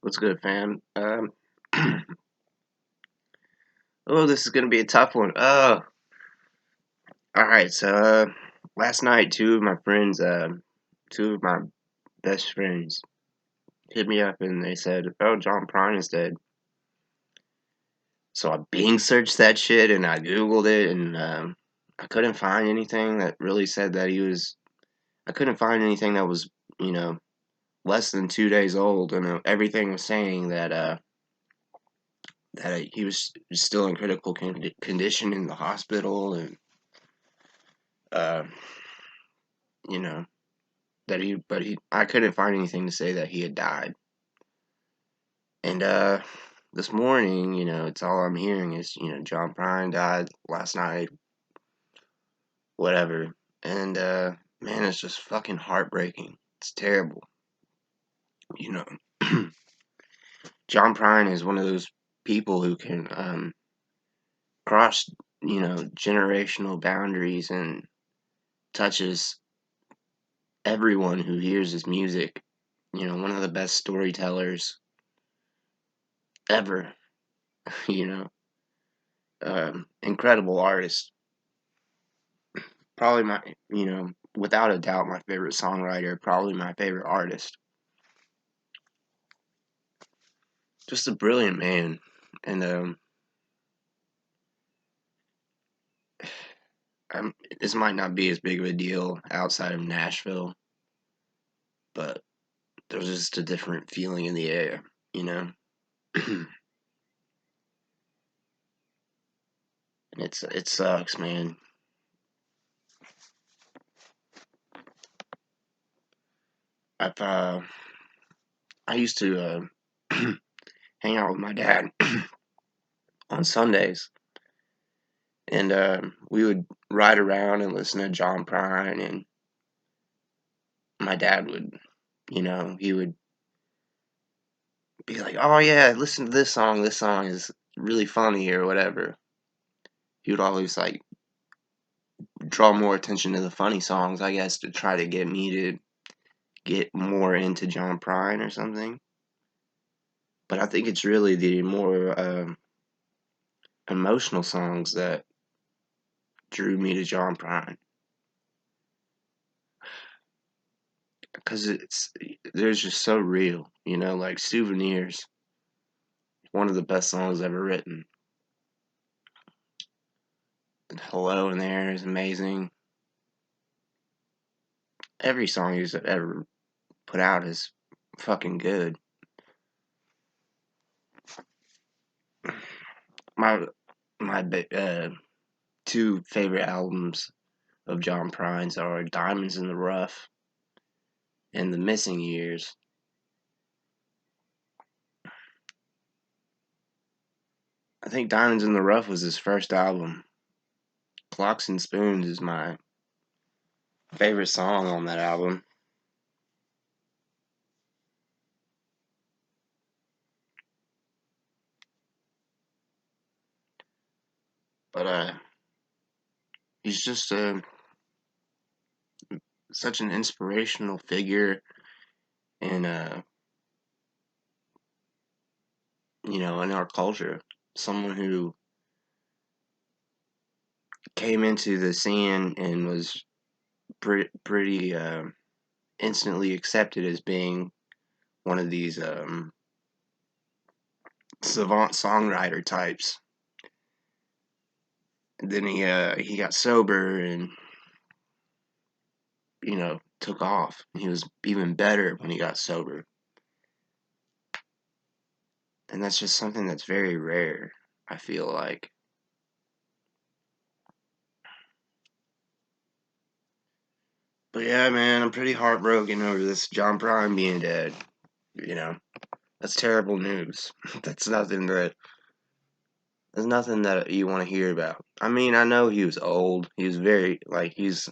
What's good, fam? Oh, this is gonna be a tough one. All right. Last night, two of my best friends, hit me up and they said, "Oh, John Prine is dead." So I Bing searched that shit and I Googled it and I couldn't find anything that really said that he was. I couldn't find anything that was, you know, less than 2 days old, and everything was saying that he was still in critical condition in the hospital and. Uh, you know, I couldn't find anything to say that he had died. And this morning, it's all I'm hearing is, John Prine died last night, whatever. And man, it's just fucking heartbreaking. It's terrible. You know, John Prine is one of those people who can cross, generational boundaries and touches everyone who hears his music. One of the best storytellers ever. You know, incredible artist. Probably without a doubt, my favorite songwriter. Probably my favorite artist. Just a brilliant man. And this might not be as big of a deal outside of Nashville, but there's just a different feeling in the air, you know. And it sucks, man. I've I used to hang out with my dad on Sundays, and we would ride around and listen to John Prine, and my dad would, he would be like, "Oh yeah, listen to this song. This song is really funny or whatever." He would always like draw more attention to the funny songs, I guess, to try to get me to get more into John Prine or something. But I think it's really the more emotional songs that drew me to John Prine, because there's just so real, like Souvenirs, one of the best songs ever written. And Hello in there is amazing. Every song he's ever put out is fucking good. My my two favorite albums of John Prine's are Diamonds in the Rough and The Missing Years. I think Diamonds in the Rough was his first album. Clocks and Spoons is my favorite song on that album. But he's just such an inspirational figure in in our culture. Someone who came into the scene and was pretty instantly accepted as being one of these savant songwriter types. And then he got sober and took off. He was even better when he got sober, and that's just something that's very rare. I feel like. But yeah, man, I'm pretty heartbroken over this John Prine being dead. You know, that's terrible news. that's nothing that There's nothing that you want to hear about. I mean, I know he was old. He was very he's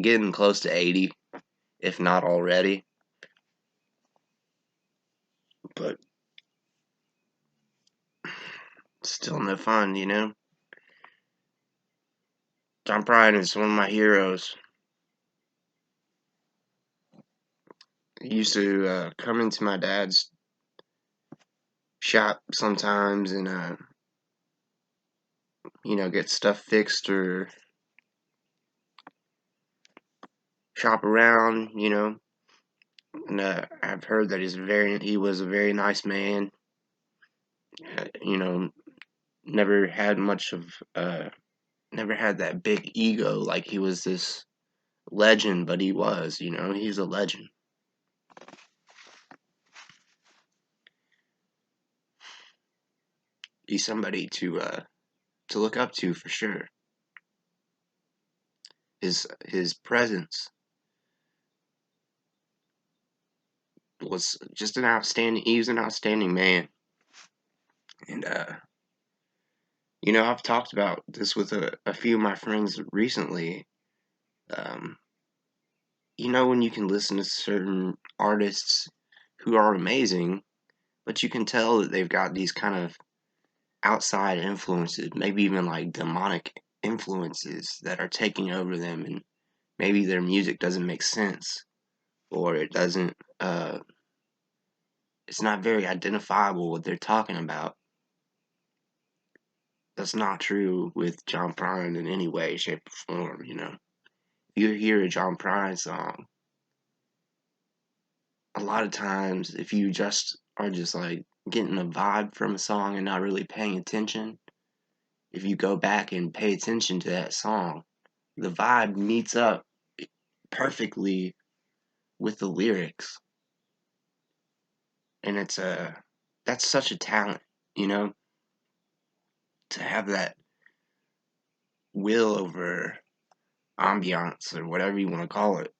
getting close to 80, if not already. But still no fun, John Prine is one of my heroes. He used to come into my dad's shop sometimes and get stuff fixed or shop around, and I've heard that he was a very nice man. Uh, you know, never had much of never had that big ego like he was this legend, but he's a legend. He's somebody to look up to for sure. His presence was just an outstanding. He was an outstanding man, and I've talked about this with a few of my friends recently. Um, when you can listen to certain artists who are amazing, but you can tell that they've got these kind of outside influences, maybe even like demonic influences that are taking over them, and maybe their music doesn't make sense, or it's not very identifiable what they're talking about. That's not true with John Prine in any way, shape, or form. If you hear a John Prine song, a lot of times, if you just are just like getting a vibe from a song and not really paying attention, if you go back and pay attention to that song, the vibe meets up perfectly with the lyrics, and that's such a talent, you know, to have that will over ambiance or whatever you want to call it.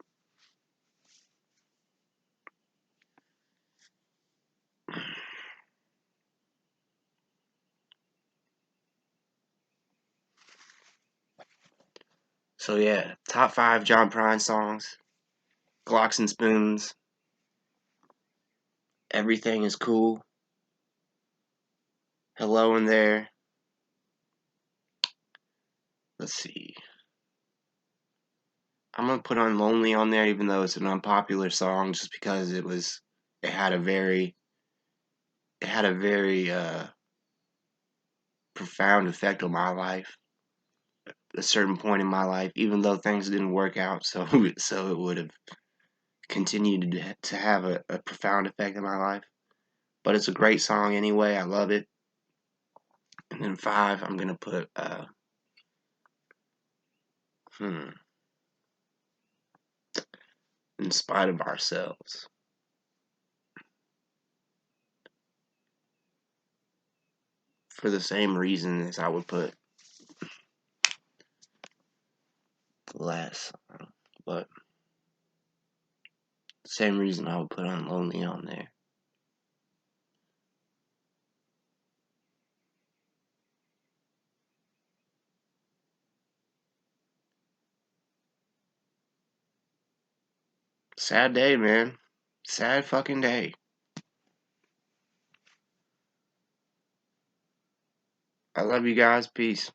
So yeah, top 5 John Prine songs: Glocks and Spoons, Everything is Cool, Hello in There. Let's see. I'm gonna put on Lonely on there, even though it's an unpopular song, just because it had a very it had a very profound effect on my life. A certain point in my life, even though things didn't work out, so so it would have continued to have a profound effect in my life. But it's a great song anyway. I love it. And then 5, I'm gonna put In Spite of Ourselves, for the same reason as I would put the last song, but same reason I would put on Lonely on there. Sad day, man. Sad fucking day. I love you guys. Peace.